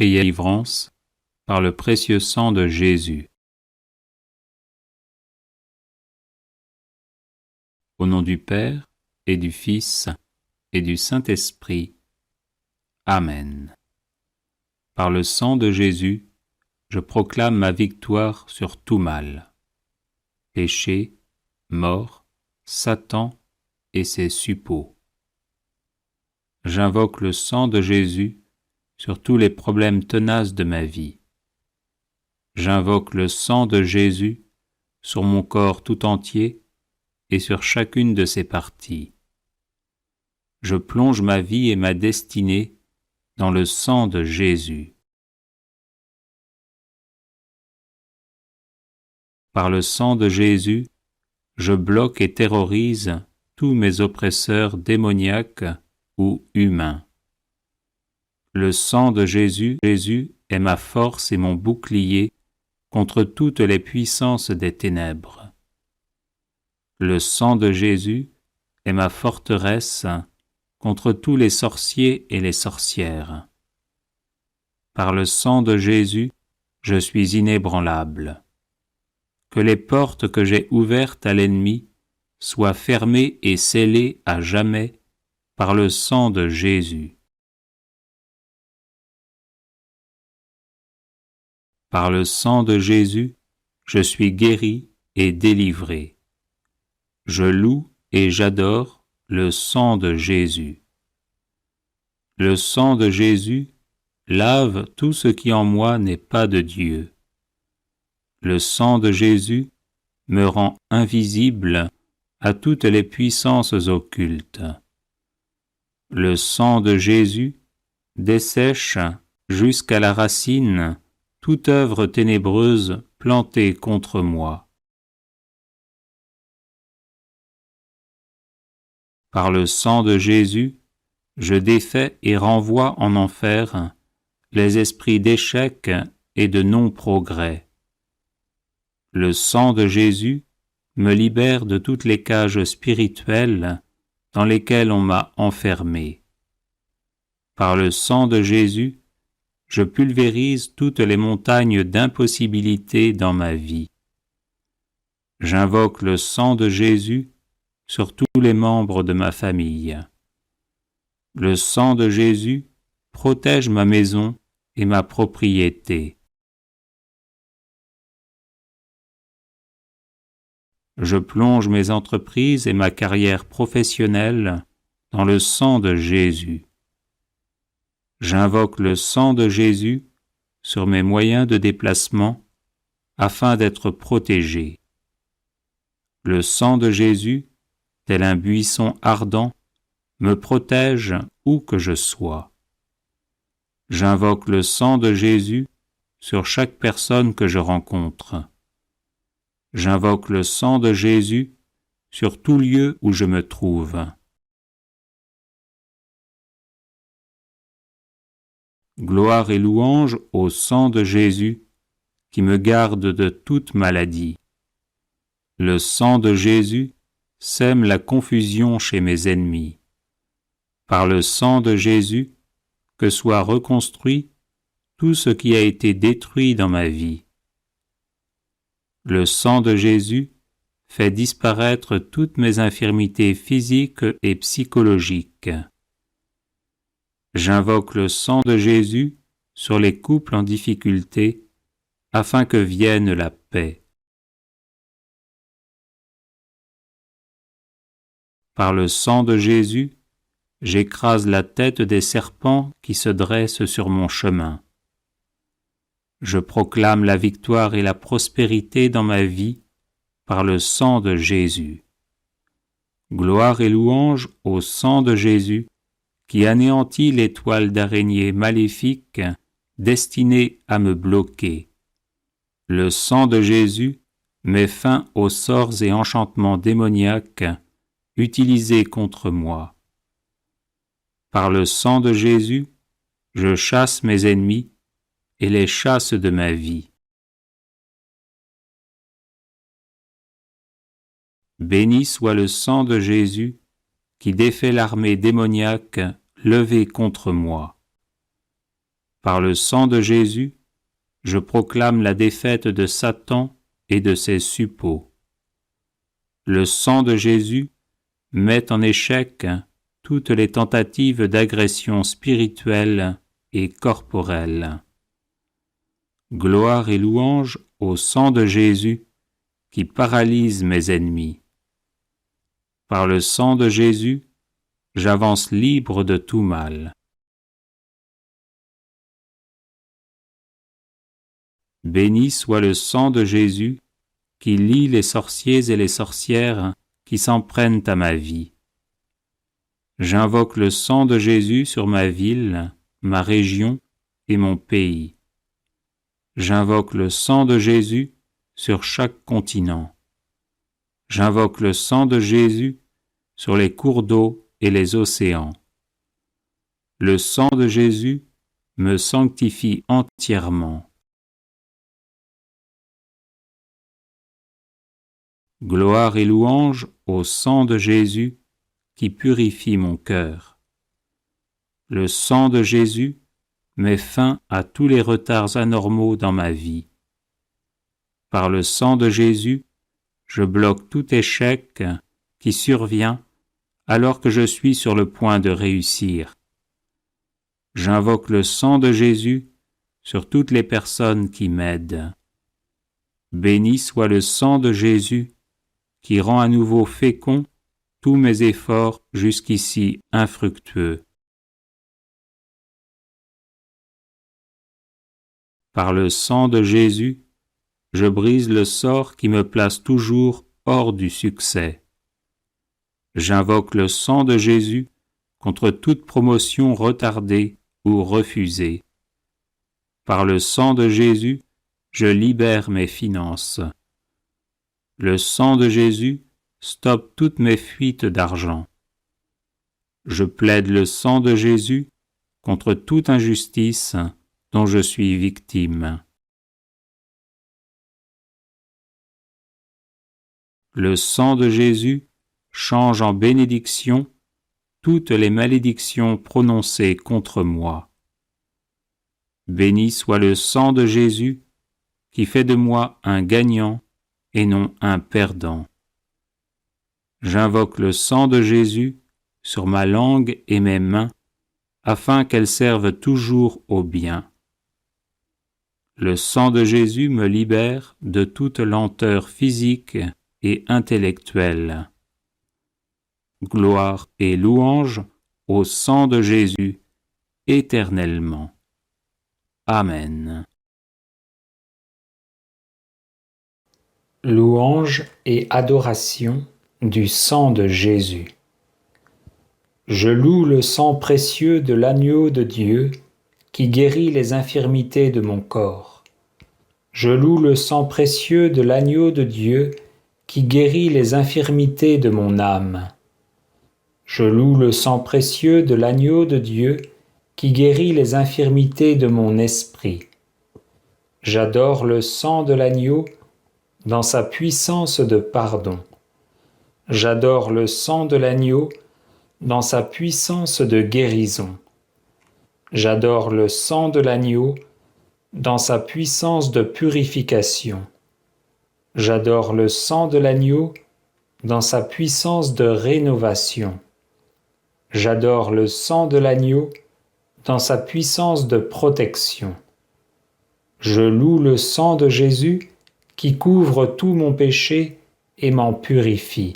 prière délivrance par le précieux sang de Jésus. Au nom du Père, et du Fils, et du Saint-Esprit. Amen. Par le sang de Jésus, je proclame ma victoire sur tout mal. Péché, mort, Satan et ses suppôts. J'invoque le sang de Jésus sur tous les problèmes tenaces de ma vie. J'invoque le sang de Jésus sur mon corps tout entier et sur chacune de ses parties. Je plonge ma vie et ma destinée dans le sang de Jésus. Par le sang de Jésus, je bloque et terrorise tous mes oppresseurs démoniaques ou humains. Le sang de Jésus est ma force et mon bouclier contre toutes les puissances des ténèbres. Le sang de Jésus est ma forteresse contre tous les sorciers et les sorcières. Par le sang de Jésus, je suis inébranlable. Que les portes que j'ai ouvertes à l'ennemi soient fermées et scellées à jamais par le sang de Jésus. Par le sang de Jésus, je suis guéri et délivré. Je loue et j'adore le sang de Jésus. Le sang de Jésus lave tout ce qui en moi n'est pas de Dieu. Le sang de Jésus me rend invisible à toutes les puissances occultes. Le sang de Jésus dessèche jusqu'à la racine toute œuvre ténébreuse plantée contre moi. Par le sang de Jésus, je défais et renvoie en enfer les esprits d'échec et de non-progrès. Le sang de Jésus me libère de toutes les cages spirituelles dans lesquelles on m'a enfermé. Par le sang de Jésus, je pulvérise toutes les montagnes d'impossibilités dans ma vie. J'invoque le sang de Jésus sur tous les membres de ma famille. Le sang de Jésus protège ma maison et ma propriété. Je plonge mes entreprises et ma carrière professionnelle dans le sang de Jésus. J'invoque le sang de Jésus sur mes moyens de déplacement afin d'être protégé. Le sang de Jésus, tel un buisson ardent, me protège où que je sois. J'invoque le sang de Jésus sur chaque personne que je rencontre. J'invoque le sang de Jésus sur tout lieu où je me trouve. Gloire et louange au sang de Jésus qui me garde de toute maladie. Le sang de Jésus sème la confusion chez mes ennemis. Par le sang de Jésus, que soit reconstruit tout ce qui a été détruit dans ma vie. Le sang de Jésus fait disparaître toutes mes infirmités physiques et psychologiques. J'invoque le sang de Jésus sur les couples en difficulté afin que vienne la paix. Par le sang de Jésus, j'écrase la tête des serpents qui se dressent sur mon chemin. Je proclame la victoire et la prospérité dans ma vie par le sang de Jésus. Gloire et louange au sang de Jésus qui anéantit les toiles d'araignée maléfiques destinées à me bloquer. Le sang de Jésus met fin aux sorts et enchantements démoniaques utilisés contre moi. Par le sang de Jésus, je chasse mes ennemis et les chasse de ma vie. Béni soit le sang de Jésus qui défait l'armée démoniaque levée contre moi. Par le sang de Jésus, je proclame la défaite de Satan et de ses suppôts. Le sang de Jésus met en échec toutes les tentatives d'agression spirituelle et corporelle. Gloire et louange au sang de Jésus qui paralyse mes ennemis. Par le sang de Jésus, j'avance libre de tout mal. Béni soit le sang de Jésus qui lie les sorciers et les sorcières qui s'en prennent à ma vie. J'invoque le sang de Jésus sur ma ville, ma région et mon pays. J'invoque le sang de Jésus sur chaque continent. J'invoque le sang de Jésus sur les cours d'eau et les océans. Le sang de Jésus me sanctifie entièrement. Gloire et louange au sang de Jésus qui purifie mon cœur. Le sang de Jésus met fin à tous les retards anormaux dans ma vie. Par le sang de Jésus, je bloque tout échec qui survient alors que je suis sur le point de réussir. J'invoque le sang de Jésus sur toutes les personnes qui m'aident. Béni soit le sang de Jésus qui rend à nouveau fécond tous mes efforts jusqu'ici infructueux. Par le sang de Jésus, je brise le sort qui me place toujours hors du succès. J'invoque le sang de Jésus contre toute promotion retardée ou refusée. Par le sang de Jésus, je libère mes finances. Le sang de Jésus stoppe toutes mes fuites d'argent. Je plaide le sang de Jésus contre toute injustice dont je suis victime. Le sang de Jésus change en bénédiction toutes les malédictions prononcées contre moi. Béni soit le sang de Jésus qui fait de moi un gagnant et non un perdant. J'invoque le sang de Jésus sur ma langue et mes mains afin qu'elles servent toujours au bien. Le sang de Jésus me libère de toute lenteur physique et intellectuelle. Gloire et louange au sang de Jésus éternellement. Amen. Louange et adoration du sang de Jésus. Je loue le sang précieux de l'agneau de Dieu qui guérit les infirmités de mon corps. Je loue le sang précieux de l'agneau de Dieu qui guérit les infirmités de mon âme. Je loue le sang précieux de l'agneau de Dieu qui guérit les infirmités de mon esprit. J'adore le sang de l'agneau dans sa puissance de pardon. J'adore le sang de l'agneau dans sa puissance de guérison. J'adore le sang de l'agneau dans sa puissance de purification. J'adore le sang de l'agneau dans sa puissance de rénovation. J'adore le sang de l'agneau dans sa puissance de protection. Je loue le sang de Jésus qui couvre tout mon péché et m'en purifie.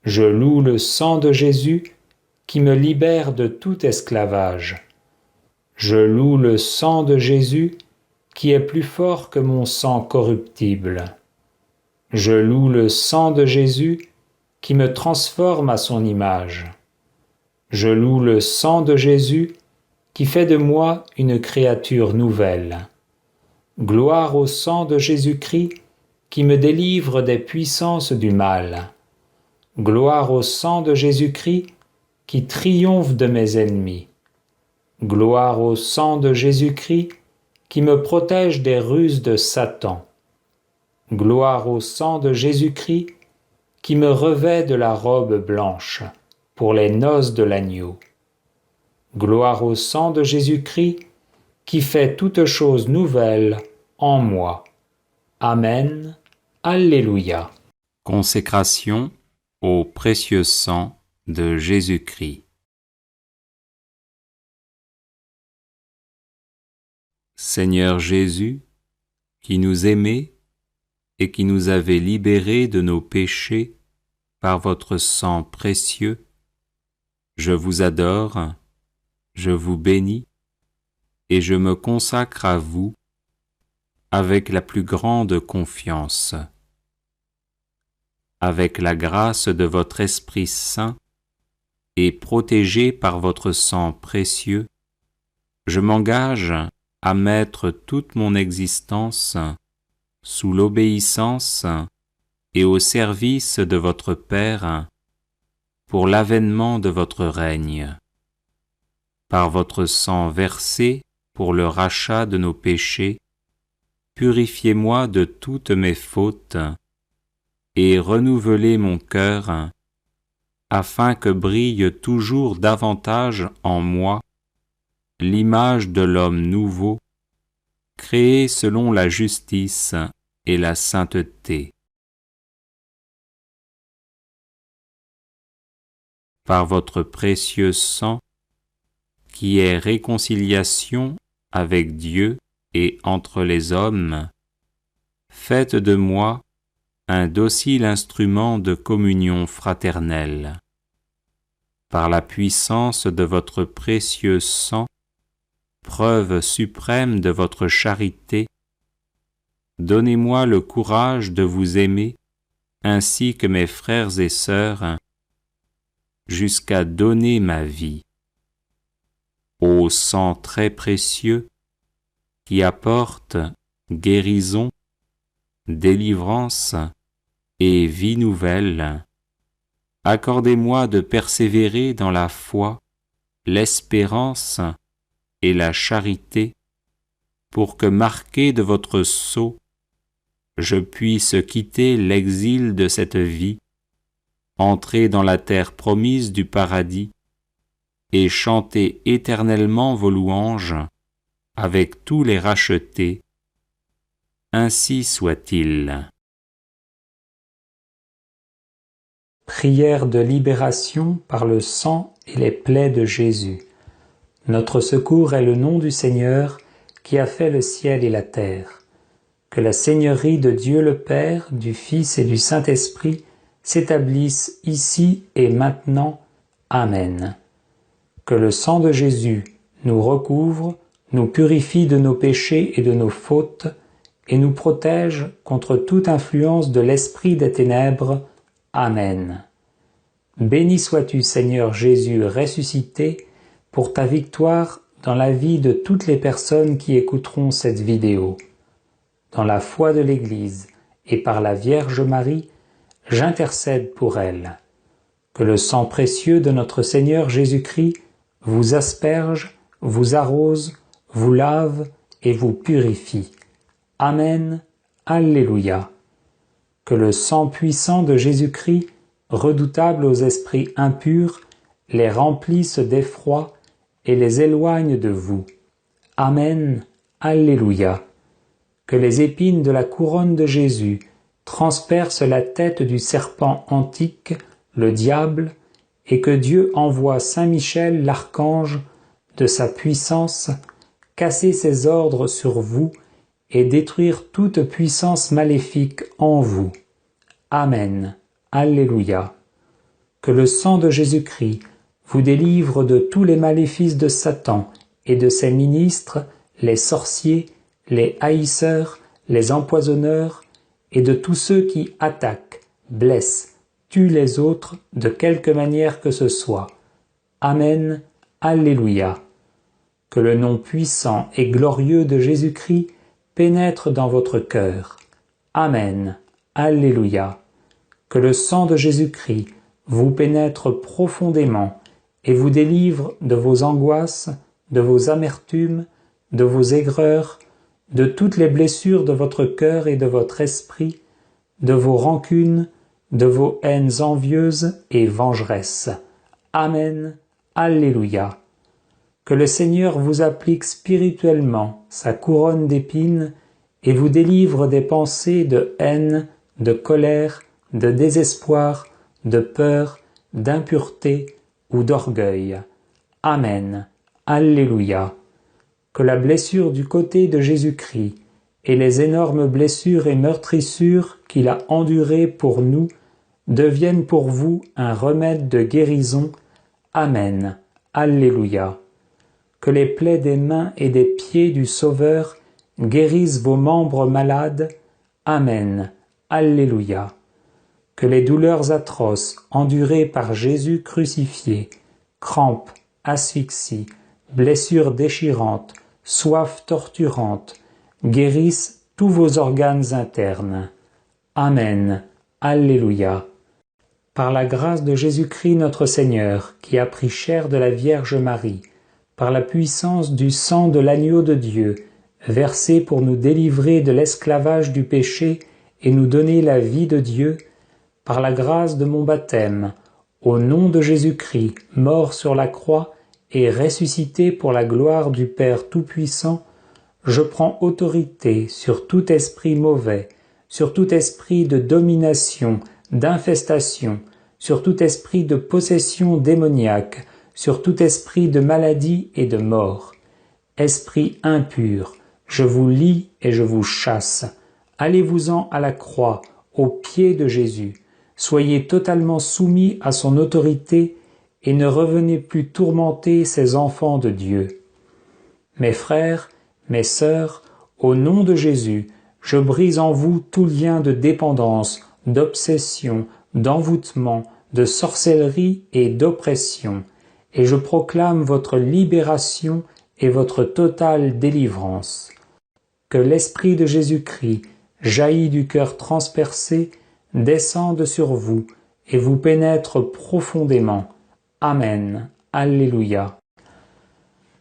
Je loue le sang de Jésus qui me libère de tout esclavage. Je loue le sang de Jésus qui est plus fort que mon sang corruptible. Je loue le sang de Jésus qui me transforme à son image. Je loue le sang de Jésus qui fait de moi une créature nouvelle. Gloire au sang de Jésus-Christ qui me délivre des puissances du mal. Gloire au sang de Jésus-Christ qui triomphe de mes ennemis. Gloire au sang de Jésus-Christ qui me protège des ruses de Satan. Gloire au sang de Jésus-Christ qui me revêt de la robe blanche pour les noces de l'agneau. Gloire au sang de Jésus-Christ qui fait toutes choses nouvelles en moi. Amen. Alléluia. Consécration au précieux sang de Jésus-Christ. Seigneur Jésus, qui nous aimez et qui nous avez libérés de nos péchés par votre sang précieux, je vous adore, je vous bénis et je me consacre à vous avec la plus grande confiance. Avec la grâce de votre Esprit Saint et protégé par votre sang précieux, je m'engage à mettre toute mon existence sous l'obéissance et au service de votre Père pour l'avènement de votre règne. Par votre sang versé pour le rachat de nos péchés, purifiez-moi de toutes mes fautes et renouvelez mon cœur afin que brille toujours davantage en moi l'image de l'homme nouveau, créé selon la justice et la sainteté. Par votre précieux sang, qui est réconciliation avec Dieu et entre les hommes, faites de moi un docile instrument de communion fraternelle. Par la puissance de votre précieux sang, preuve suprême de votre charité, donnez-moi le courage de vous aimer ainsi que mes frères et sœurs, jusqu'à donner ma vie. Ô sang très précieux, qui apporte guérison, délivrance et vie nouvelle, accordez-moi de persévérer dans la foi, l'espérance et la charité, pour que, marqué de votre sceau, je puisse quitter l'exil de cette vie, entrer dans la terre promise du paradis et chanter éternellement vos louanges avec tous les rachetés. Ainsi soit-il. Prière de libération par le sang et les plaies de Jésus. Notre secours est le nom du Seigneur qui a fait le ciel et la terre. Que la seigneurie de Dieu le Père, du Fils et du Saint-Esprit s'établisse ici et maintenant. Amen. Que le sang de Jésus nous recouvre, nous purifie de nos péchés et de nos fautes, et nous protège contre toute influence de l'esprit des ténèbres. Amen. Béni sois-tu, Seigneur Jésus ressuscité, pour ta victoire dans la vie de toutes les personnes qui écouteront cette vidéo. Dans la foi de l'Église et par la Vierge Marie, j'intercède pour elle. Que le sang précieux de notre Seigneur Jésus-Christ vous asperge, vous arrose, vous lave et vous purifie. Amen. Alléluia. Que le sang puissant de Jésus-Christ, redoutable aux esprits impurs, les remplisse d'effroi et les éloigne de vous. Amen. Alléluia. Que les épines de la couronne de Jésus transpercent la tête du serpent antique, le diable, et que Dieu envoie Saint Michel l'archange de sa puissance, casser ses ordres sur vous et détruire toute puissance maléfique en vous. Amen. Alléluia. Que le sang de Jésus-Christ vous délivre de tous les maléfices de Satan et de ses ministres, les sorciers, les haïsseurs, les empoisonneurs, et de tous ceux qui attaquent, blessent, tuent les autres de quelque manière que ce soit. Amen. Alléluia. Que le nom puissant et glorieux de Jésus-Christ pénètre dans votre cœur. Amen. Alléluia. Que le sang de Jésus-Christ vous pénètre profondément et vous délivre de vos angoisses, de vos amertumes, de vos aigreurs, de toutes les blessures de votre cœur et de votre esprit, de vos rancunes, de vos haines envieuses et vengeresses. Amen. Alléluia. que le Seigneur vous applique spirituellement sa couronne d'épines et vous délivre des pensées de haine, de colère, de désespoir, de peur, d'impureté ou d'orgueil. Amen. Alléluia. Que la blessure du côté de Jésus-Christ et les énormes blessures et meurtrissures qu'il a endurées pour nous deviennent pour vous un remède de guérison. Amen. Alléluia. Que les plaies des mains et des pieds du Sauveur guérissent vos membres malades. Amen. Alléluia. Que les douleurs atroces endurées par Jésus crucifié, crampes, asphyxie, blessures déchirantes, soif torturante, guérissent tous vos organes internes. Amen. Alléluia. Par la grâce de Jésus-Christ notre Seigneur, qui a pris chair de la Vierge Marie, par la puissance du sang de l'agneau de Dieu, versé pour nous délivrer de l'esclavage du péché et nous donner la vie de Dieu, par la grâce de mon baptême, au nom de Jésus-Christ, mort sur la croix et ressuscité pour la gloire du Père Tout-Puissant, je prends autorité sur tout esprit mauvais, sur tout esprit de domination, d'infestation, sur tout esprit de possession démoniaque, sur tout esprit de maladie et de mort. Esprit impur, je vous lie et je vous chasse. Allez-vous-en à la croix, aux pieds de Jésus. Soyez totalement soumis à son autorité et ne revenez plus tourmenter ces enfants de Dieu. Mes frères, mes sœurs, au nom de Jésus, je brise en vous tout lien de dépendance, d'obsession, d'envoûtement, de sorcellerie et d'oppression, et je proclame votre libération et votre totale délivrance. Que l'Esprit de Jésus-Christ, jailli du cœur transpercé, descende sur vous et vous pénètre profondément. Amen. Alléluia.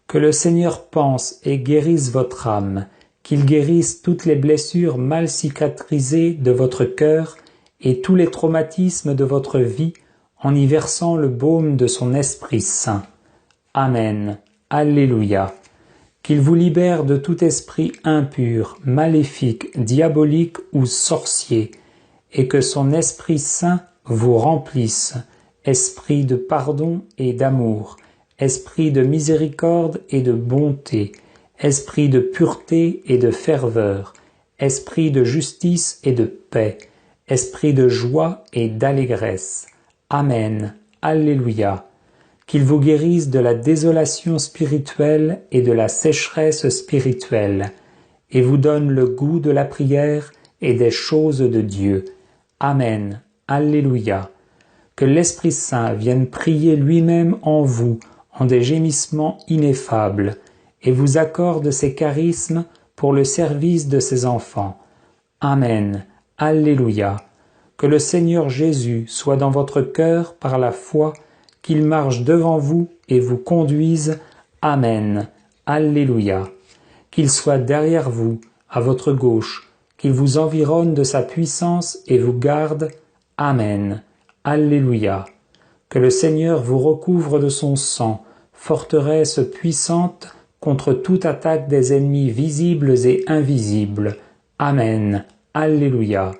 Que le Seigneur pense et guérisse votre âme, qu'il guérisse toutes les blessures mal cicatrisées de votre cœur et tous les traumatismes de votre vie en y versant le baume de son Esprit Saint. Amen. Alléluia. Qu'il vous libère de tout esprit impur, maléfique, diabolique ou sorcier, et que son Esprit Saint vous remplisse, esprit de pardon et d'amour, esprit de miséricorde et de bonté, esprit de pureté et de ferveur, esprit de justice et de paix, esprit de joie et d'allégresse. Amen. Alléluia. Qu'il vous guérisse de la désolation spirituelle et de la sécheresse spirituelle, et vous donne le goût de la prière et des choses de Dieu. Amen. Alléluia. Que l'Esprit Saint vienne prier lui-même en vous, en des gémissements ineffables, et vous accorde ses charismes pour le service de ses enfants. Amen. Alléluia. Que le Seigneur Jésus soit dans votre cœur par la foi, qu'il marche devant vous et vous conduise. Amen. Alléluia. Qu'il soit derrière vous, à votre gauche, qu'il vous environne de sa puissance et vous garde. Amen. Alléluia. Que le Seigneur vous recouvre de son sang, forteresse puissante contre toute attaque des ennemis visibles et invisibles. Amen. Alléluia.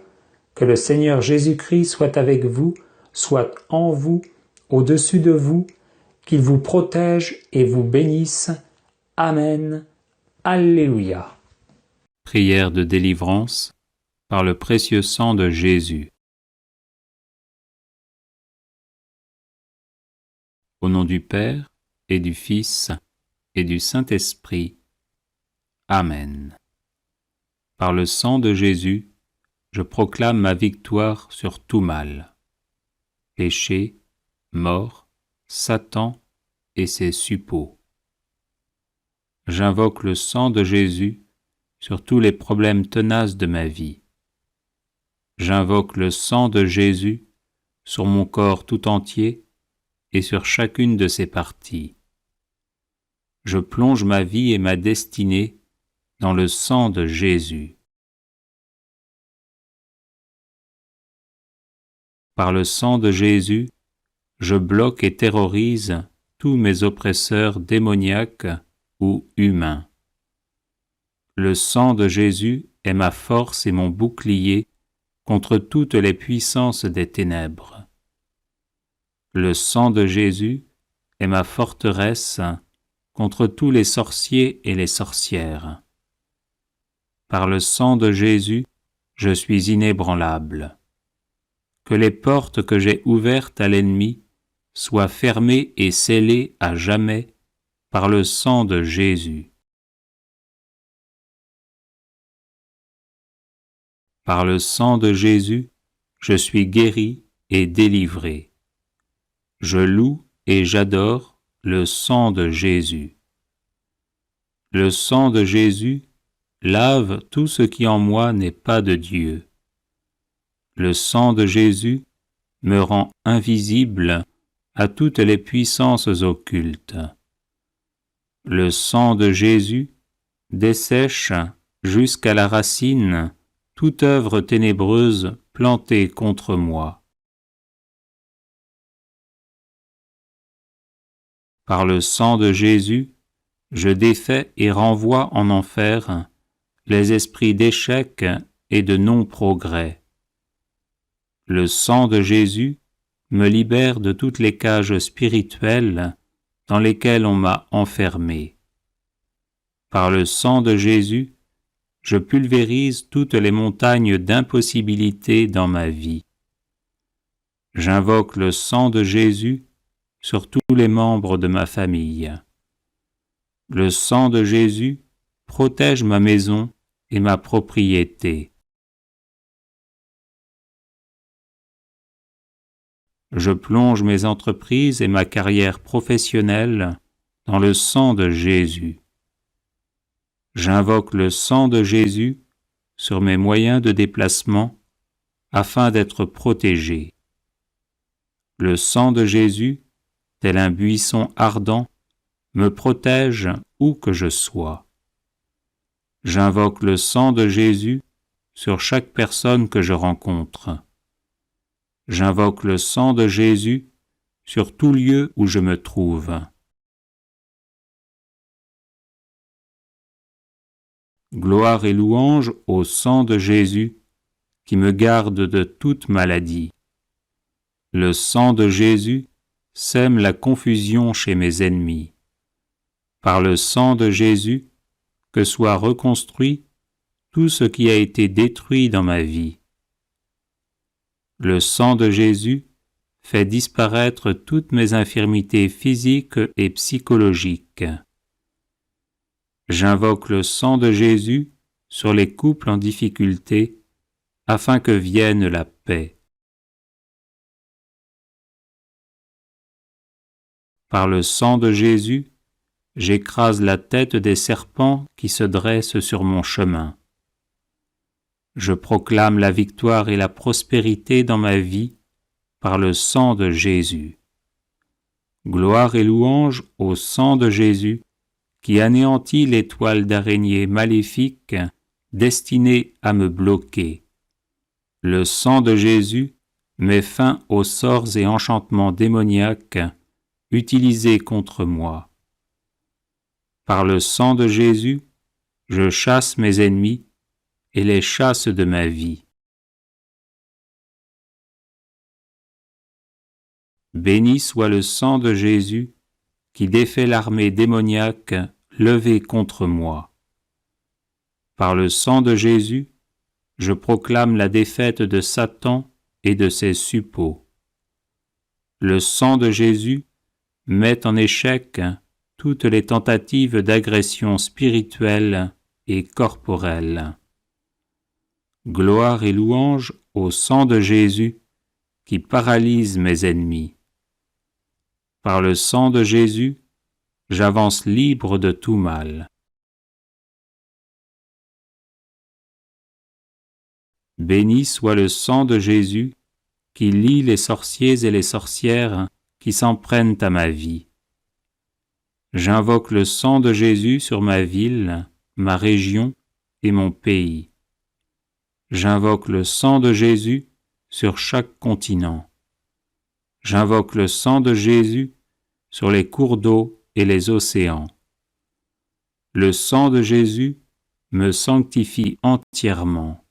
Que le Seigneur Jésus-Christ soit avec vous, soit en vous, au-dessus de vous, qu'il vous protège et vous bénisse. Amen. Alléluia. Prière de délivrance par le précieux sang de Jésus. Au nom du Père et du Fils et du Saint-Esprit. Amen. Par le sang de Jésus, je proclame ma victoire sur tout mal. Péché, mort, Satan et ses suppôts. J'invoque le sang de Jésus sur tous les problèmes tenaces de ma vie. J'invoque le sang de Jésus sur mon corps tout entier et sur chacune de ses parties. Je plonge ma vie et ma destinée dans le sang de Jésus. Par le sang de Jésus, je bloque et terrorise tous mes oppresseurs démoniaques ou humains. Le sang de Jésus est ma force et mon bouclier contre toutes les puissances des ténèbres. Le sang de Jésus est ma forteresse contre tous les sorciers et les sorcières. Par le sang de Jésus, je suis inébranlable. Que les portes que j'ai ouvertes à l'ennemi soient fermées et scellées à jamais par le sang de Jésus. Par le sang de Jésus, je suis guéri et délivré. Je loue et j'adore le sang de Jésus. Le sang de Jésus lave tout ce qui en moi n'est pas de Dieu. Le sang de Jésus me rend invisible à toutes les puissances occultes. Le sang de Jésus dessèche jusqu'à la racine toute œuvre ténébreuse plantée contre moi. Par le sang de Jésus, je défais et renvoie en enfer les esprits d'échec et de non-progrès. Le sang de Jésus me libère de toutes les cages spirituelles dans lesquelles on m'a enfermé. Par le sang de Jésus, je pulvérise toutes les montagnes d'impossibilités dans ma vie. J'invoque le sang de Jésus sur tous les membres de ma famille. Le sang de Jésus protège ma maison et ma propriété. Je plonge mes entreprises et ma carrière professionnelle dans le sang de Jésus. J'invoque le sang de Jésus sur mes moyens de déplacement afin d'être protégé. Le sang de Jésus, tel un buisson ardent, me protège où que je sois. J'invoque le sang de Jésus sur chaque personne que je rencontre. J'invoque le sang de Jésus sur tout lieu où je me trouve. Gloire et louange au sang de Jésus qui me garde de toute maladie. Le sang de Jésus sème la confusion chez mes ennemis. Par le sang de Jésus, que soit reconstruit tout ce qui a été détruit dans ma vie. Le sang de Jésus fait disparaître toutes mes infirmités physiques et psychologiques. J'invoque le sang de Jésus sur les couples en difficulté afin que vienne la paix. Par le sang de Jésus, j'écrase la tête des serpents qui se dressent sur mon chemin. Je proclame la victoire et la prospérité dans ma vie par le sang de Jésus. Gloire et louange au sang de Jésus qui anéantit les toiles d'araignée maléfiques destinées à me bloquer. Le sang de Jésus met fin aux sorts et enchantements démoniaques utilisés contre moi. Par le sang de Jésus, je chasse mes ennemis et les chasse de ma vie. Béni soit le sang de Jésus qui défait l'armée démoniaque levée contre moi. Par le sang de Jésus, je proclame la défaite de Satan et de ses suppôts. Le sang de Jésus met en échec toutes les tentatives d'agression spirituelle et corporelle. Gloire et louange au sang de Jésus qui paralyse mes ennemis. Par le sang de Jésus, j'avance libre de tout mal. Béni soit le sang de Jésus qui lie les sorciers et les sorcières qui s'en prennent à ma vie. J'invoque le sang de Jésus sur ma ville, ma région et mon pays. J'invoque le sang de Jésus sur chaque continent. J'invoque le sang de Jésus sur les cours d'eau et les océans. Le sang de Jésus me sanctifie entièrement.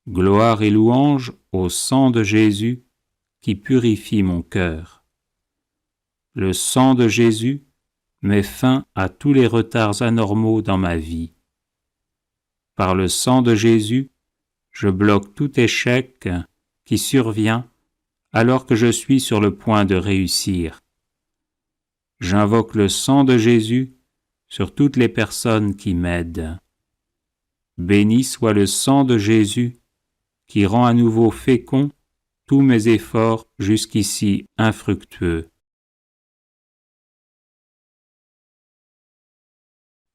Gloire et louange au sang de Jésus qui purifie mon cœur. Le sang de Jésus met fin à tous les retards anormaux dans ma vie. Par le sang de Jésus, je bloque tout échec qui survient alors que je suis sur le point de réussir. J'invoque le sang de Jésus sur toutes les personnes qui m'aident. Béni soit le sang de Jésus qui rend à nouveau fécond tous mes efforts jusqu'ici infructueux.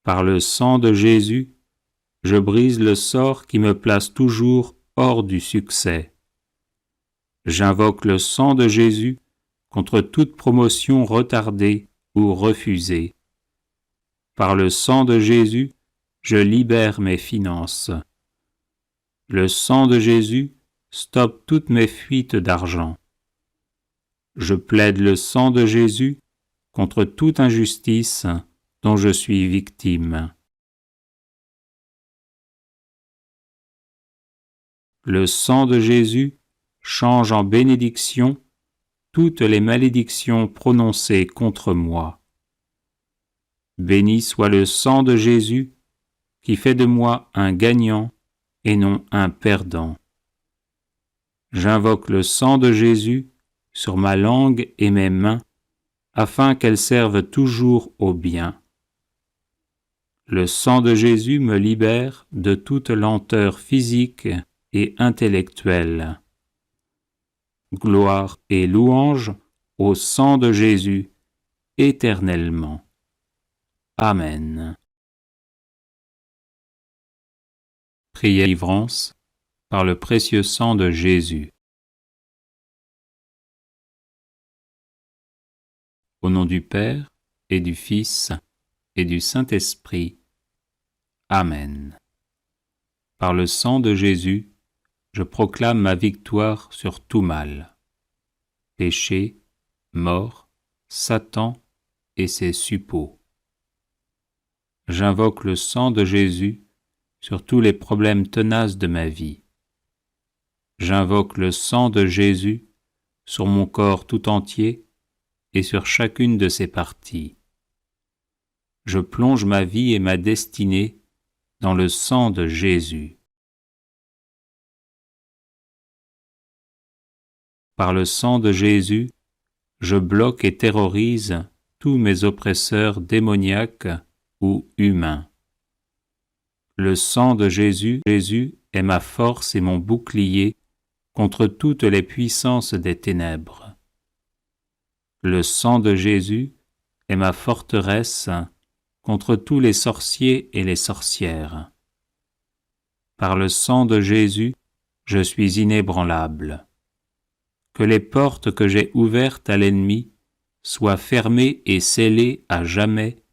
Par le sang de Jésus, je brise le sort qui me place toujours hors du succès. J'invoque le sang de Jésus contre toute promotion retardée ou refusée. Par le sang de Jésus, je libère mes finances. Le sang de Jésus stoppe toutes mes fuites d'argent. Je plaide le sang de Jésus contre toute injustice dont je suis victime. Le sang de Jésus change en bénédiction toutes les malédictions prononcées contre moi. Béni soit le sang de Jésus qui fait de moi un gagnant et non un perdant. J'invoque le sang de Jésus sur ma langue et mes mains afin qu'elles servent toujours au bien. Le sang de Jésus me libère de toute lenteur physique et intellectuelle. Gloire et louange au sang de Jésus éternellement. Amen. Prière délivrance par le précieux sang de Jésus. Au nom du Père et du Fils et du Saint-Esprit. Amen. Par le sang de Jésus, je proclame ma victoire sur tout mal. Péché, mort, Satan et ses suppôts. J'invoque le sang de Jésus sur tous les problèmes tenaces de ma vie. J'invoque le sang de Jésus sur mon corps tout entier et sur chacune de ses parties. Je plonge ma vie et ma destinée dans le sang de Jésus. Par le sang de Jésus, je bloque et terrorise tous mes oppresseurs démoniaques ou humains. Le sang de Jésus est ma force et mon bouclier contre toutes les puissances des ténèbres. Le sang de Jésus est ma forteresse contre tous les sorciers et les sorcières. Par le sang de Jésus, je suis inébranlable. Que les portes que j'ai ouvertes à l'ennemi soient fermées et scellées à jamais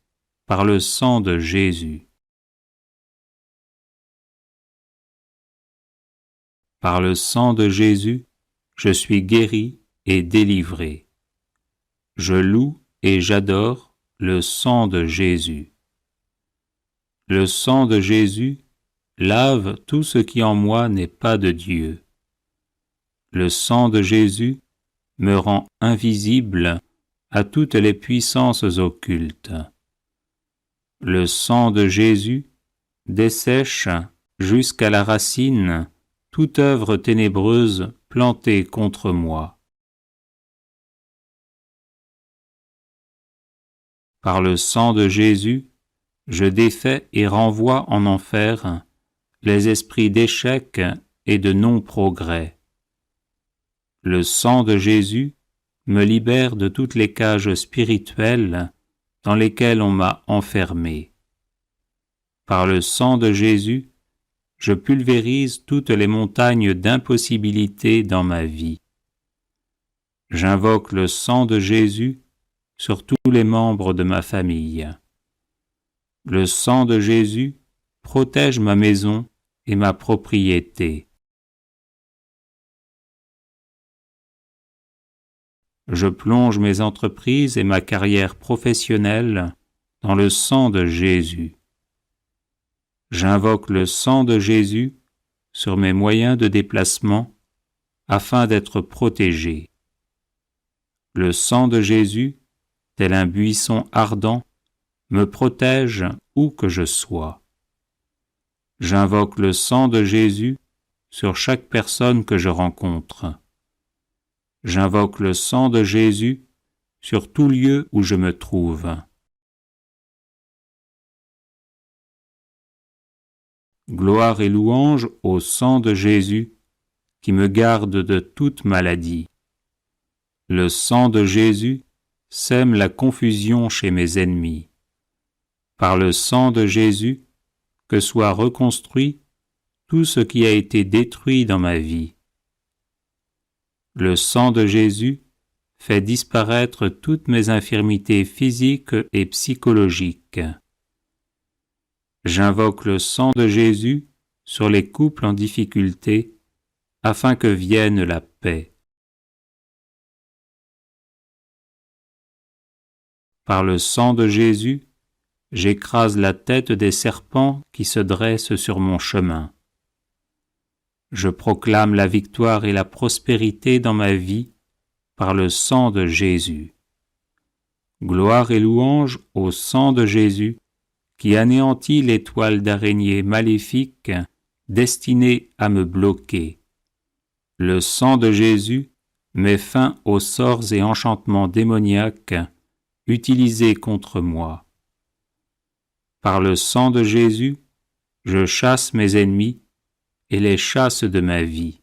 par le sang de Jésus. Par le sang de Jésus, je suis guéri et délivré. Je loue et j'adore le sang de Jésus. Le sang de Jésus lave tout ce qui en moi n'est pas de Dieu. Le sang de Jésus me rend invisible à toutes les puissances occultes. Le sang de Jésus dessèche jusqu'à la racine toute œuvre ténébreuse plantée contre moi. Par le sang de Jésus, je défais et renvoie en enfer les esprits d'échec et de non-progrès. Le sang de Jésus me libère de toutes les cages spirituelles dans lesquelles on m'a enfermé. Par le sang de Jésus, je pulvérise toutes les montagnes d'impossibilités dans ma vie. J'invoque le sang de Jésus sur tous les membres de ma famille. Le sang de Jésus protège ma maison et ma propriété. Je plonge mes entreprises et ma carrière professionnelle dans le sang de Jésus. J'invoque le sang de Jésus sur mes moyens de déplacement afin d'être protégé. Le sang de Jésus, tel un buisson ardent, me protège où que je sois. J'invoque le sang de Jésus sur chaque personne que je rencontre. J'invoque le sang de Jésus sur tout lieu où je me trouve. Gloire et louange au sang de Jésus qui me garde de toute maladie. Le sang de Jésus sème la confusion chez mes ennemis. Par le sang de Jésus, que soit reconstruit tout ce qui a été détruit dans ma vie. Le sang de Jésus fait disparaître toutes mes infirmités physiques et psychologiques. J'invoque le sang de Jésus sur les couples en difficulté afin que vienne la paix. Par le sang de Jésus, j'écrase la tête des serpents qui se dressent sur mon chemin. Je proclame la victoire et la prospérité dans ma vie par le sang de Jésus. Gloire et louange au sang de Jésus qui anéantit les toiles d'araignée maléfiques destinées à me bloquer. Le sang de Jésus met fin aux sorts et enchantements démoniaques utilisés contre moi. Par le sang de Jésus, je chasse mes ennemis et les chasse de ma vie.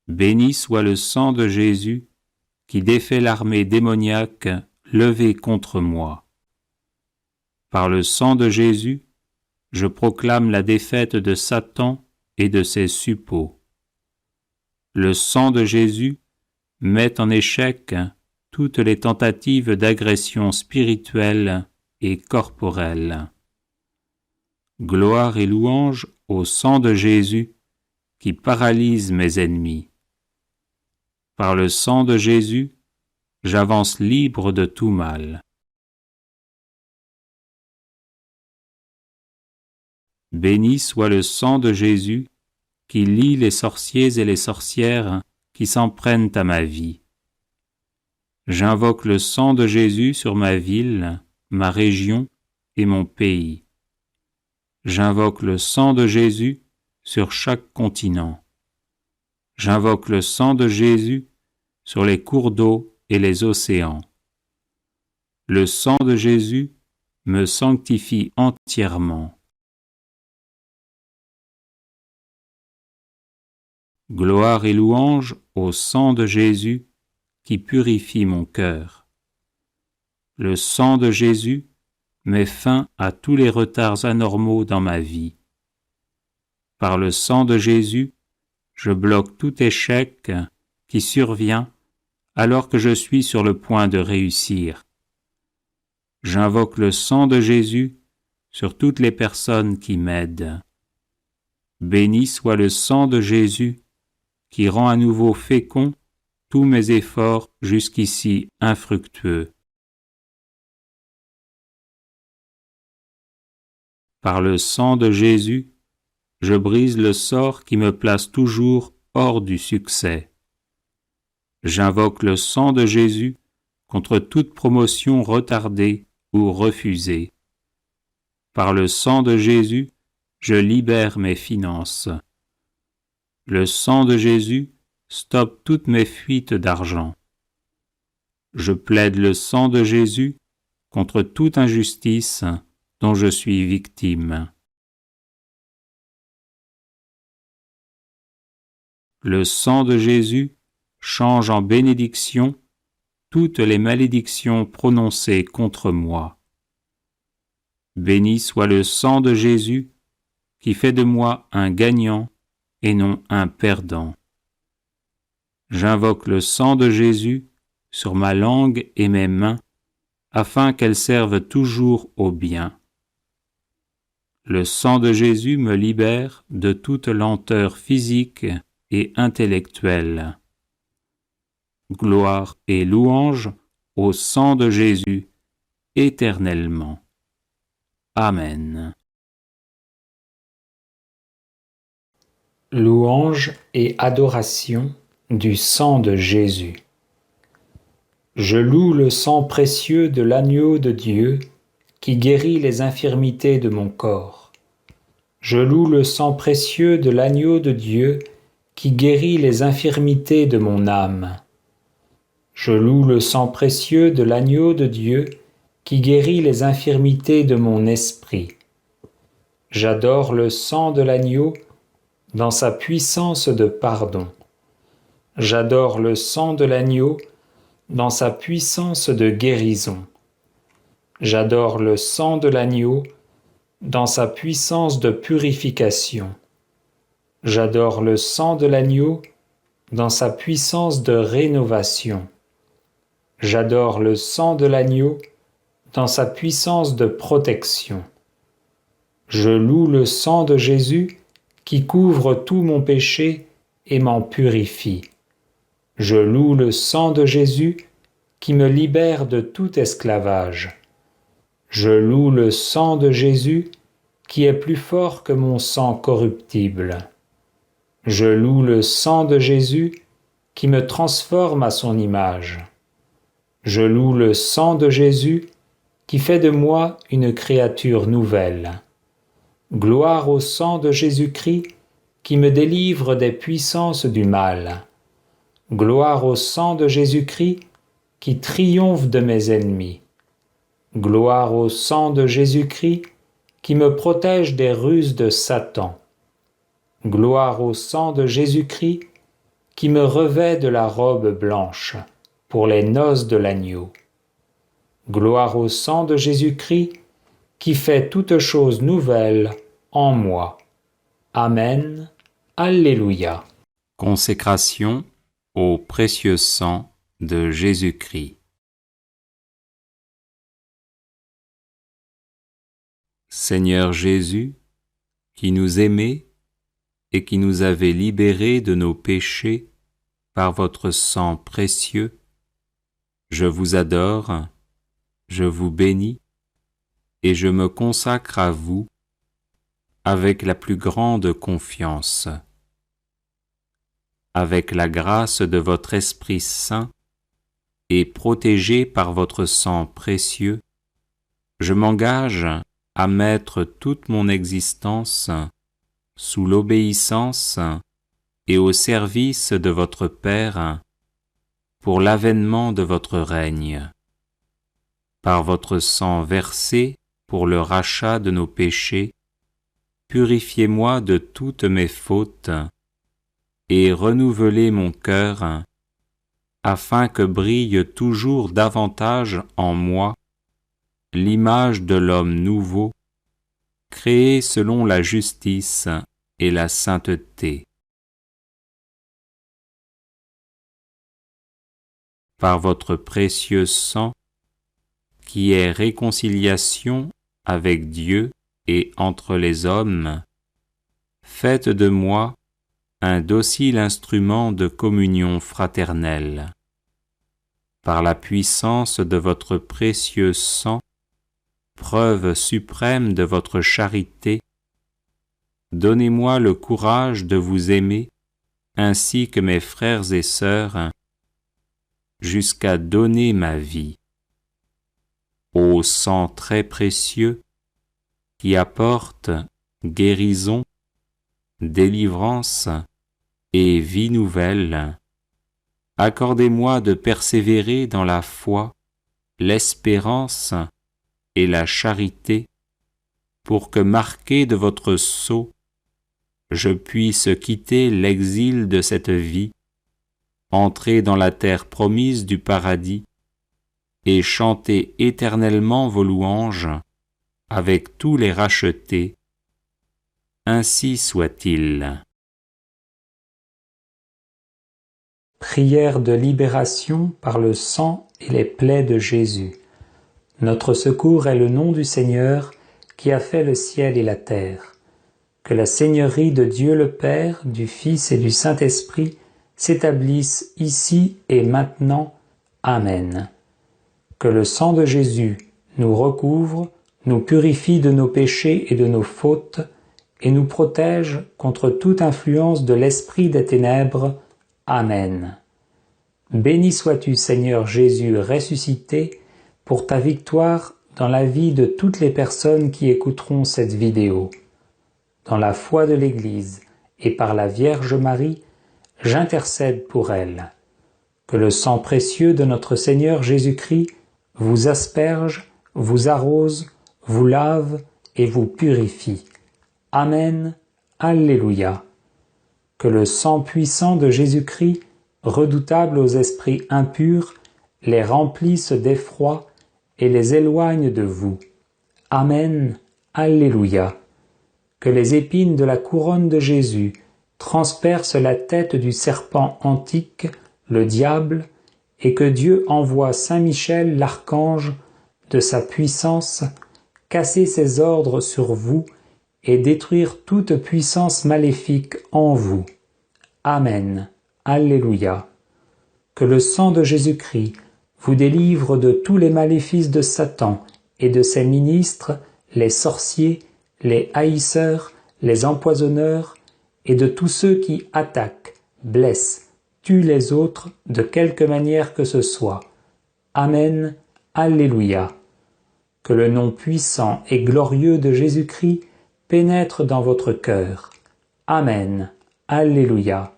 Béni soit le sang de Jésus qui défait l'armée démoniaque levée contre moi. Par le sang de Jésus, je proclame la défaite de Satan et de ses suppôts. Le sang de Jésus met en échec toutes les tentatives d'agression spirituelle et corporelle. Gloire et louange au sang de Jésus qui paralyse mes ennemis. Par le sang de Jésus, j'avance libre de tout mal. Béni soit le sang de Jésus qui lie les sorciers et les sorcières qui s'en prennent à ma vie. J'invoque le sang de Jésus sur ma ville, ma région et mon pays. J'invoque le sang de Jésus sur chaque continent. J'invoque le sang de Jésus sur les cours d'eau et les océans. Le sang de Jésus me sanctifie entièrement. Gloire et louange au sang de Jésus qui purifie mon cœur. Le sang de Jésus met fin à tous les retards anormaux dans ma vie. Par le sang de Jésus, je bloque tout échec qui survient alors que je suis sur le point de réussir. J'invoque le sang de Jésus sur toutes les personnes qui m'aident. Béni soit le sang de Jésus qui rend à nouveau fécond tous mes efforts jusqu'ici infructueux. Par le sang de Jésus, je brise le sort qui me place toujours hors du succès. J'invoque le sang de Jésus contre toute promotion retardée ou refusée. Par le sang de Jésus, je libère mes finances. Le sang de Jésus stoppe toutes mes fuites d'argent. Je plaide le sang de Jésus contre toute injustice dont je suis victime. Le sang de Jésus change en bénédiction toutes les malédictions prononcées contre moi. Béni soit le sang de Jésus qui fait de moi un gagnant et non un perdant. J'invoque le sang de Jésus sur ma langue et mes mains afin qu'elles servent toujours au bien. Le sang de Jésus me libère de toute lenteur physique et intellectuelle. Gloire et louange au sang de Jésus, éternellement. Amen. Louange et adoration du sang de Jésus. Je loue le sang précieux de l'agneau de Dieu qui guérit les infirmités de mon corps. Je loue le sang précieux de l'agneau de Dieu qui guérit les infirmités de mon âme. Je loue le sang précieux de l'agneau de Dieu qui guérit les infirmités de mon esprit. J'adore le sang de l'agneau dans sa puissance de pardon. J'adore le sang de l'agneau dans sa puissance de guérison. J'adore le sang de l'agneau dans sa puissance de purification. J'adore le sang de l'agneau dans sa puissance de rénovation. J'adore le sang de l'agneau dans sa puissance de protection. Je loue le sang de Jésus qui couvre tout mon péché et m'en purifie. Je loue le sang de Jésus qui me libère de tout esclavage. Je loue le sang de Jésus qui est plus fort que mon sang corruptible. Je loue le sang de Jésus qui me transforme à son image. Je loue le sang de Jésus qui fait de moi une créature nouvelle. Gloire au sang de Jésus-Christ qui me délivre des puissances du mal. Gloire au sang de Jésus-Christ qui triomphe de mes ennemis. Gloire au sang de Jésus-Christ qui me protège des ruses de Satan. Gloire au sang de Jésus-Christ qui me revêt de la robe blanche pour les noces de l'agneau. Gloire au sang de Jésus-Christ qui fait toutes choses nouvelles en moi. Amen. Alléluia. Consécration au précieux sang de Jésus-Christ. Seigneur Jésus, qui nous aimez et qui nous avez libérés de nos péchés par votre sang précieux, je vous adore, je vous bénis et je me consacre à vous avec la plus grande confiance. Avec la grâce de votre Esprit Saint et protégé par votre sang précieux, je m'engage à mettre toute mon existence sous l'obéissance et au service de votre Père pour l'avènement de votre règne. Par votre sang versé pour le rachat de nos péchés, purifiez-moi de toutes mes fautes et renouvelez mon cœur, afin que brille toujours davantage en moi l'image de l'homme nouveau, créé selon la justice et la sainteté. Par votre précieux sang, qui est réconciliation avec Dieu et entre les hommes, faites de moi un docile instrument de communion fraternelle. Par la puissance de votre précieux sang, preuve suprême de votre charité, donnez-moi le courage de vous aimer, ainsi que mes frères et sœurs, jusqu'à donner ma vie. Ô sang très précieux, qui apporte guérison, délivrance et vie nouvelle, accordez-moi de persévérer dans la foi, l'espérance et la charité, pour que, marqué de votre sceau, je puisse quitter l'exil de cette vie, entrer dans la terre promise du paradis et chanter éternellement vos louanges avec tous les rachetés. Ainsi soit-il. Prière de libération par le sang et les plaies de Jésus. Notre secours est le nom du Seigneur qui a fait le ciel et la terre. que la Seigneurie de Dieu le Père, du Fils et du Saint-Esprit s'établisse ici et maintenant. Amen. Que le sang de Jésus nous recouvre, nous purifie de nos péchés et de nos fautes, et nous protège contre toute influence de l'esprit des ténèbres. Amen. Béni sois-tu, Seigneur Jésus ressuscité, pour ta victoire dans la vie de toutes les personnes qui écouteront cette vidéo. Dans la foi de l'Église et par la Vierge Marie, j'intercède pour elle. Que le sang précieux de notre Seigneur Jésus-Christ vous asperge, vous arrose, vous lave et vous purifie. Amen. Alléluia. Que le sang puissant de Jésus-Christ, redoutable aux esprits impurs, les remplisse d'effroi et les éloigne de vous. Amen. Alléluia. Que les épines de la couronne de Jésus transpercent la tête du serpent antique, le diable, et que Dieu envoie Saint Michel l'archange de sa puissance, casser ses ordres sur vous et détruire toute puissance maléfique en vous. Amen. Alléluia. Que le sang de Jésus-Christ vous délivre de tous les maléfices de Satan et de ses ministres, les sorciers, les haïsseurs, les empoisonneurs, et de tous ceux qui attaquent, blessent, tuent les autres de quelque manière que ce soit. Amen. Alléluia. Que le nom puissant et glorieux de Jésus-Christ pénètre dans votre cœur. Amen. Alléluia.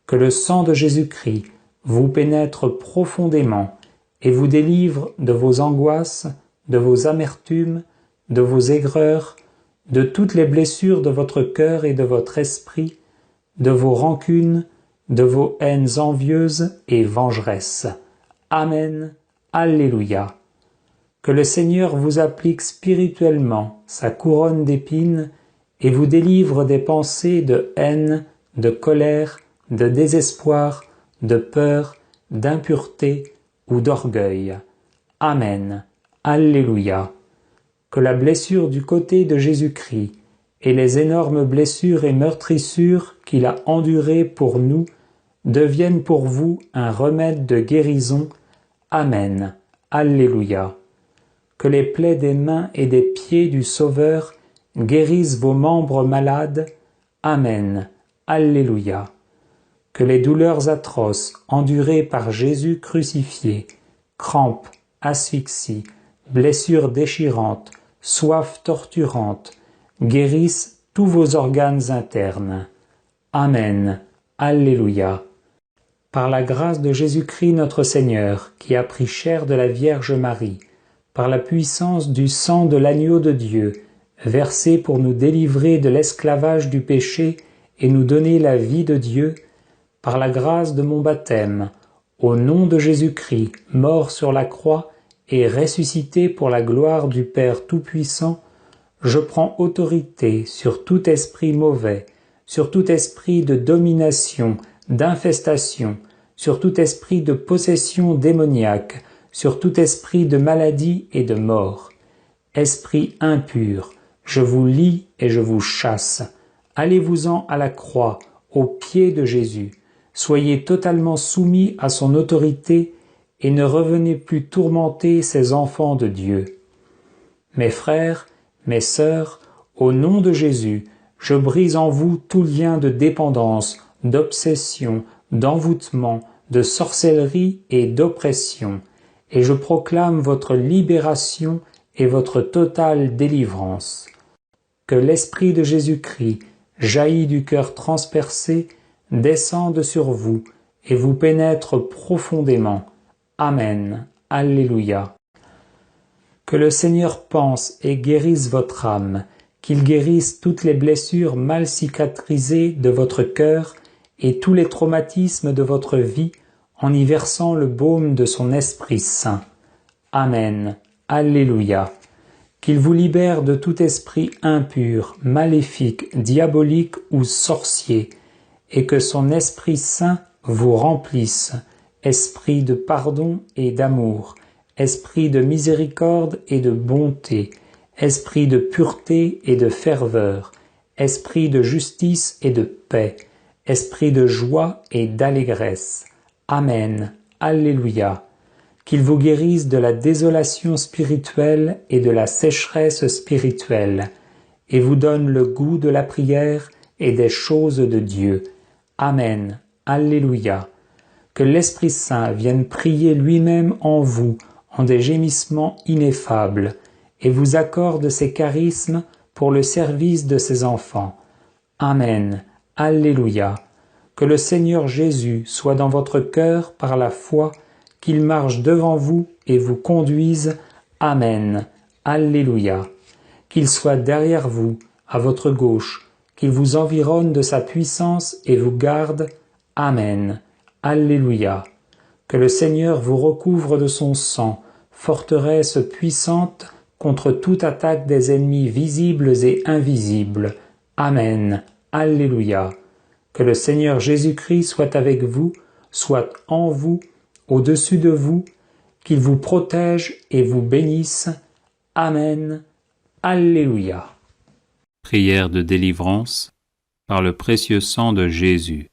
Que le sang de Jésus-Christ vous pénètre profondément et vous délivre de vos angoisses, de vos amertumes, de vos aigreurs, de toutes les blessures de votre cœur et de votre esprit, de vos rancunes, de vos haines envieuses et vengeresses. Amen. Alléluia. Que le Seigneur vous applique spirituellement sa couronne d'épines et vous délivre des pensées de haine, de colère, de désespoir, de peur, d'impureté ou d'orgueil. Amen. Alléluia. Que la blessure du côté de Jésus-Christ et les énormes blessures et meurtrissures qu'il a endurées pour nous deviennent pour vous un remède de guérison. Amen. Alléluia. Que les plaies des mains et des pieds du Sauveur guérissent vos membres malades. Amen. Alléluia. Que les douleurs atroces endurées par Jésus crucifié, crampes, asphyxie, blessures déchirantes, soif torturante, guérissent tous vos organes internes. Amen. Alléluia. Par la grâce de Jésus-Christ notre Seigneur, qui a pris chair de la Vierge Marie, par la puissance du sang de l'agneau de Dieu, versé pour nous délivrer de l'esclavage du péché et nous donner la vie de Dieu, par la grâce de mon baptême, au nom de Jésus-Christ, mort sur la croix et ressuscité pour la gloire du Père Tout-Puissant, je prends autorité sur tout esprit mauvais, sur tout esprit de domination, d'infestation, sur tout esprit de possession démoniaque, sur tout esprit de maladie et de mort. Esprit impur, je vous lie et je vous chasse. Allez-vous-en à la croix, aux pieds de Jésus. Soyez totalement soumis à son autorité et ne revenez plus tourmenter ces enfants de Dieu. Mes frères, mes sœurs, au nom de Jésus, je brise en vous tout lien de dépendance, d'obsession, d'envoûtement, de sorcellerie et d'oppression, et je proclame votre libération et votre totale délivrance. Que l'Esprit de Jésus-Christ, jailli du cœur transpercé, descende sur vous et vous pénètre profondément. Amen. Alléluia. Que le Seigneur pense et guérisse votre âme, qu'il guérisse toutes les blessures mal cicatrisées de votre cœur et tous les traumatismes de votre vie en y versant le baume de son Esprit Saint. Amen. Alléluia. Qu'il vous libère de tout esprit impur, maléfique, diabolique ou sorcier, et que son Esprit Saint vous remplisse, esprit de pardon et d'amour, esprit de miséricorde et de bonté, esprit de pureté et de ferveur, esprit de justice et de paix, esprit de joie et d'allégresse. Amen. Alléluia. Qu'il vous guérisse de la désolation spirituelle et de la sécheresse spirituelle, et vous donne le goût de la prière et des choses de Dieu. Amen. Alléluia. Que l'Esprit Saint vienne prier lui-même en vous, en des gémissements ineffables, et vous accorde ses charismes pour le service de ses enfants. Amen. Alléluia. Que le Seigneur Jésus soit dans votre cœur par la foi, qu'il marche devant vous et vous conduise. Amen. Alléluia. Qu'il soit derrière vous, à votre gauche, qu'il vous environne de sa puissance et vous garde. Amen. Alléluia. Que le Seigneur vous recouvre de son sang, forteresse puissante contre toute attaque des ennemis visibles et invisibles. Amen. Alléluia. Que le Seigneur Jésus-Christ soit avec vous, soit en vous, au-dessus de vous, qu'il vous protège et vous bénisse. Amen. Alléluia. Prière de délivrance par le précieux sang de Jésus.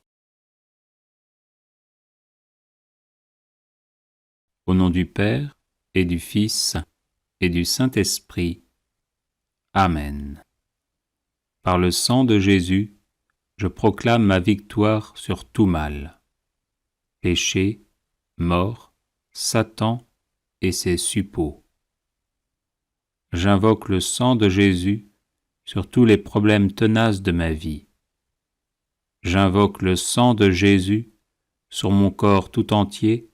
Au nom du Père et du Fils et du Saint-Esprit. Amen. Par le sang de Jésus, je proclame ma victoire sur tout mal. Péché, mort, Satan et ses suppôts. J'invoque le sang de Jésus sur tous les problèmes tenaces de ma vie. J'invoque le sang de Jésus sur mon corps tout entier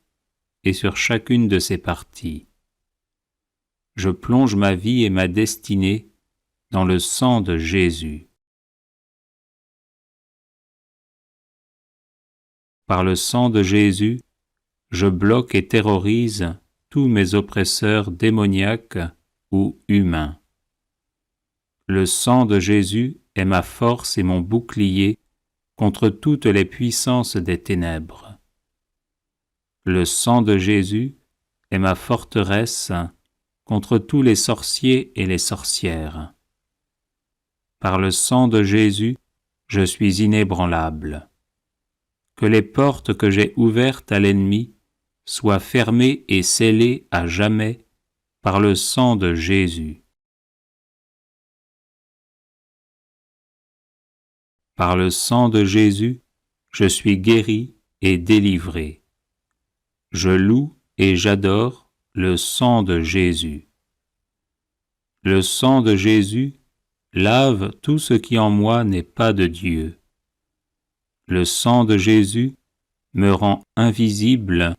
et sur chacune de ses parties. Je plonge ma vie et ma destinée dans le sang de Jésus. Par le sang de Jésus, je bloque et terrorise tous mes oppresseurs démoniaques ou humains. Le sang de Jésus est ma force et mon bouclier contre toutes les puissances des ténèbres. Le sang de Jésus est ma forteresse contre tous les sorciers et les sorcières. Par le sang de Jésus, je suis inébranlable. Que les portes que j'ai ouvertes à l'ennemi soient fermées et scellées à jamais par le sang de Jésus. Par le sang de Jésus, je suis guéri et délivré. Je loue et j'adore le sang de Jésus. Le sang de Jésus lave tout ce qui en moi n'est pas de Dieu. Le sang de Jésus me rend invisible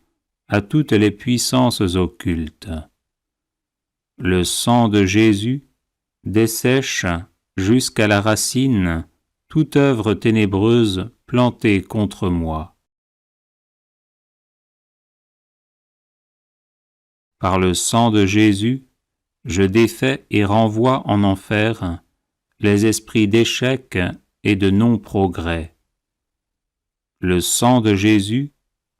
à toutes les puissances occultes. Le sang de Jésus dessèche jusqu'à la racine toute œuvre ténébreuse plantée contre moi. Par le sang de Jésus, je défais et renvoie en enfer les esprits d'échec et de non-progrès. Le sang de Jésus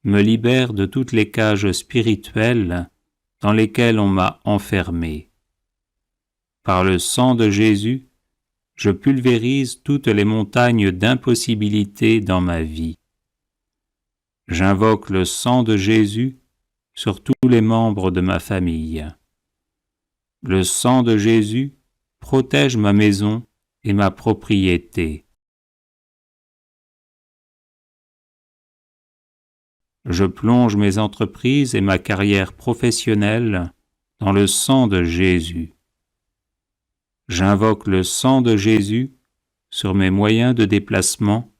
me libère de toutes les cages spirituelles dans lesquelles on m'a enfermé. Par le sang de Jésus, je pulvérise toutes les montagnes d'impossibilités dans ma vie. J'invoque le sang de Jésus sur tous les membres de ma famille. Le sang de Jésus protège ma maison et ma propriété. Je plonge mes entreprises et ma carrière professionnelle dans le sang de Jésus. J'invoque le sang de Jésus sur mes moyens de déplacement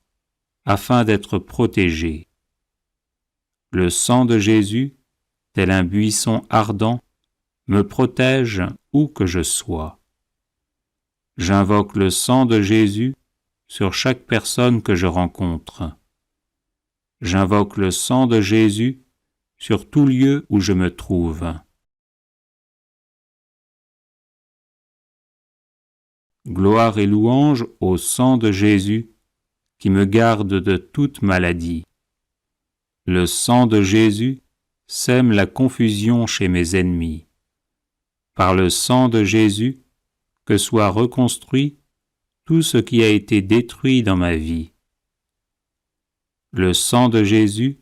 afin d'être protégé. Le sang de Jésus, tel un buisson ardent, me protège où que je sois. J'invoque le sang de Jésus sur chaque personne que je rencontre. J'invoque le sang de Jésus sur tout lieu où je me trouve. Gloire et louange au sang de Jésus qui me garde de toute maladie. Le sang de Jésus sème la confusion chez mes ennemis. Par le sang de Jésus, que soit reconstruit tout ce qui a été détruit dans ma vie. Le sang de Jésus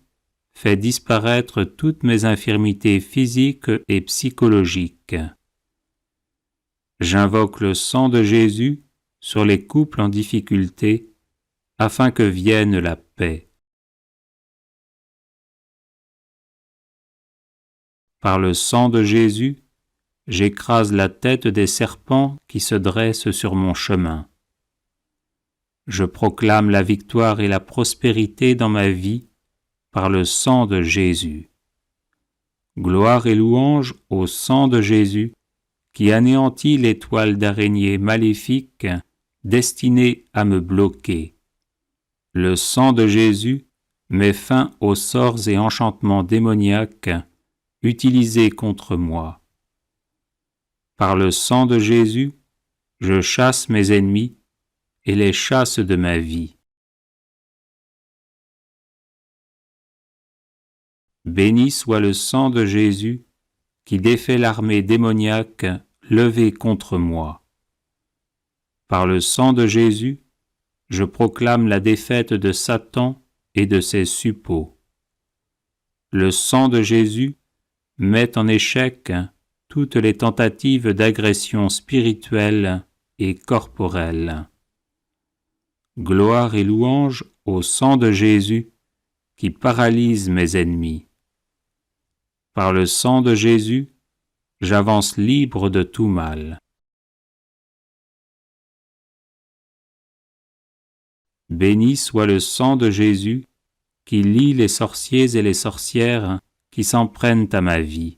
fait disparaître toutes mes infirmités physiques et psychologiques. J'invoque le sang de Jésus sur les couples en difficulté afin que vienne la paix. Par le sang de Jésus, j'écrase la tête des serpents qui se dressent sur mon chemin. Je proclame la victoire et la prospérité dans ma vie par le sang de Jésus. Gloire et louange au sang de Jésus qui anéantit les toiles d'araignée maléfiques destinées à me bloquer. Le sang de Jésus met fin aux sorts et enchantements démoniaques utilisés contre moi. Par le sang de Jésus, je chasse mes ennemis et les chasse de ma vie. Béni soit le sang de Jésus qui défait l'armée démoniaque levée contre moi. Par le sang de Jésus, je proclame la défaite de Satan et de ses suppôts. Le sang de Jésus met en échec toutes les tentatives d'agression spirituelle et corporelle. Gloire et louange au sang de Jésus qui paralyse mes ennemis. Par le sang de Jésus, j'avance libre de tout mal. Béni soit le sang de Jésus qui lie les sorciers et les sorcières qui s'en prennent à ma vie.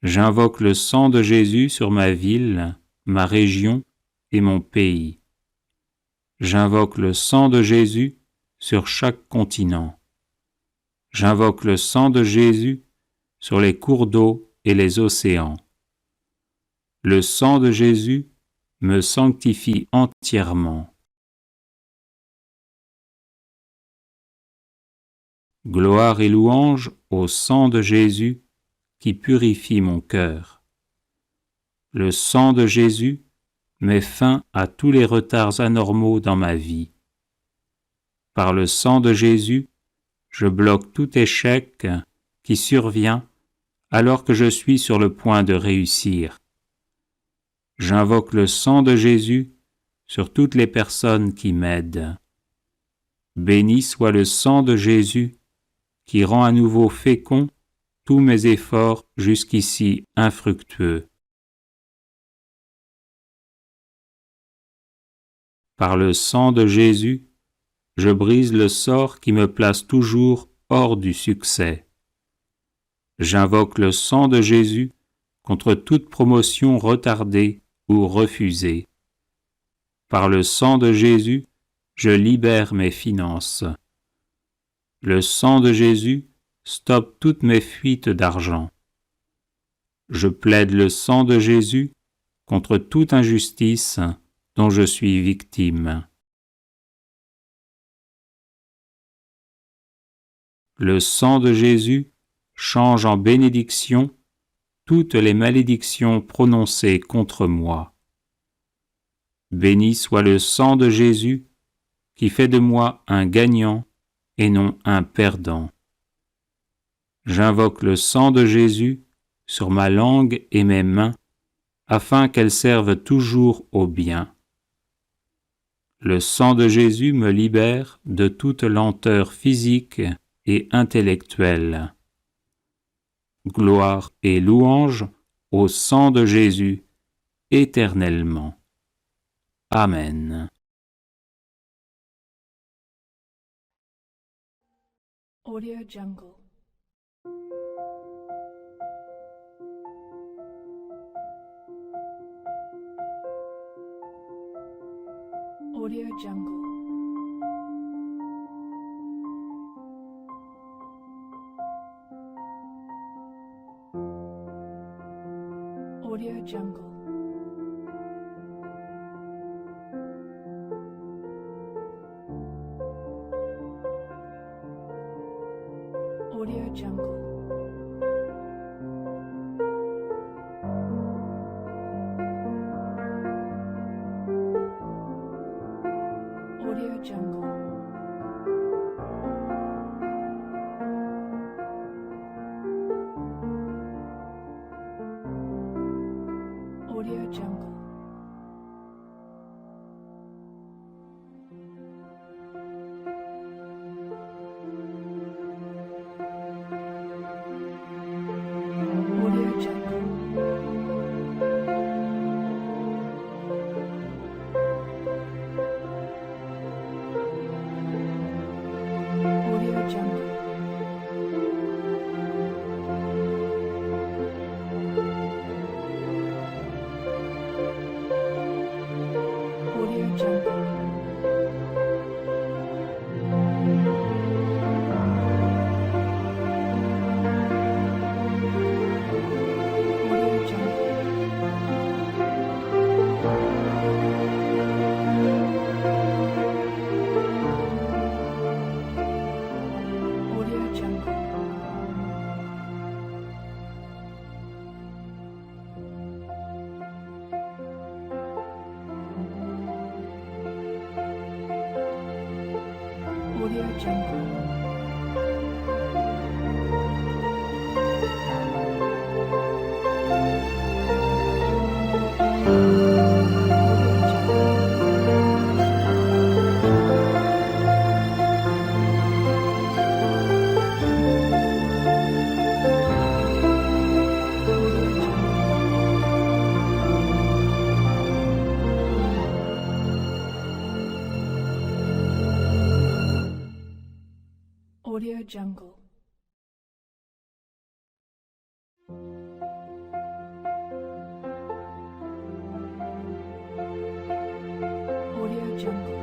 J'invoque le sang de Jésus sur ma ville, ma région et mon pays. J'invoque le sang de Jésus sur chaque continent. J'invoque le sang de Jésus sur les cours d'eau et les océans. Le sang de Jésus me sanctifie entièrement. Gloire et louange au sang de Jésus qui purifie mon cœur. Le sang de Jésus met fin à tous les retards anormaux dans ma vie. Par le sang de Jésus, je bloque tout échec qui survient alors que je suis sur le point de réussir. J'invoque le sang de Jésus sur toutes les personnes qui m'aident. Béni soit le sang de Jésus qui rend à nouveau fécond tous mes efforts jusqu'ici infructueux. Par le sang de Jésus, je brise le sort qui me place toujours hors du succès. J'invoque le sang de Jésus contre toute promotion retardée ou refusée. Par le sang de Jésus, je libère mes finances. Le sang de Jésus stoppe toutes mes fuites d'argent. Je plaide le sang de Jésus contre toute injustice dont je suis victime. Le sang de Jésus change en bénédiction toutes les malédictions prononcées contre moi. Béni soit le sang de Jésus qui fait de moi un gagnant et non un perdant. J'invoque le sang de Jésus sur ma langue et mes mains afin qu'elles servent toujours au bien. Le sang de Jésus me libère de toute lenteur physique et intellectuelle. Gloire et louange au sang de Jésus éternellement. Amen. Audio Jungle. Audio Jungle. Audio Jungle. Audio Jungle. Audio Jungle. Audio Jungle. Audio Jungle. Audio Jungle. Audio Jungle. Audio Jungle. Audio Jungle. Audio Jungle. Audio Jungle.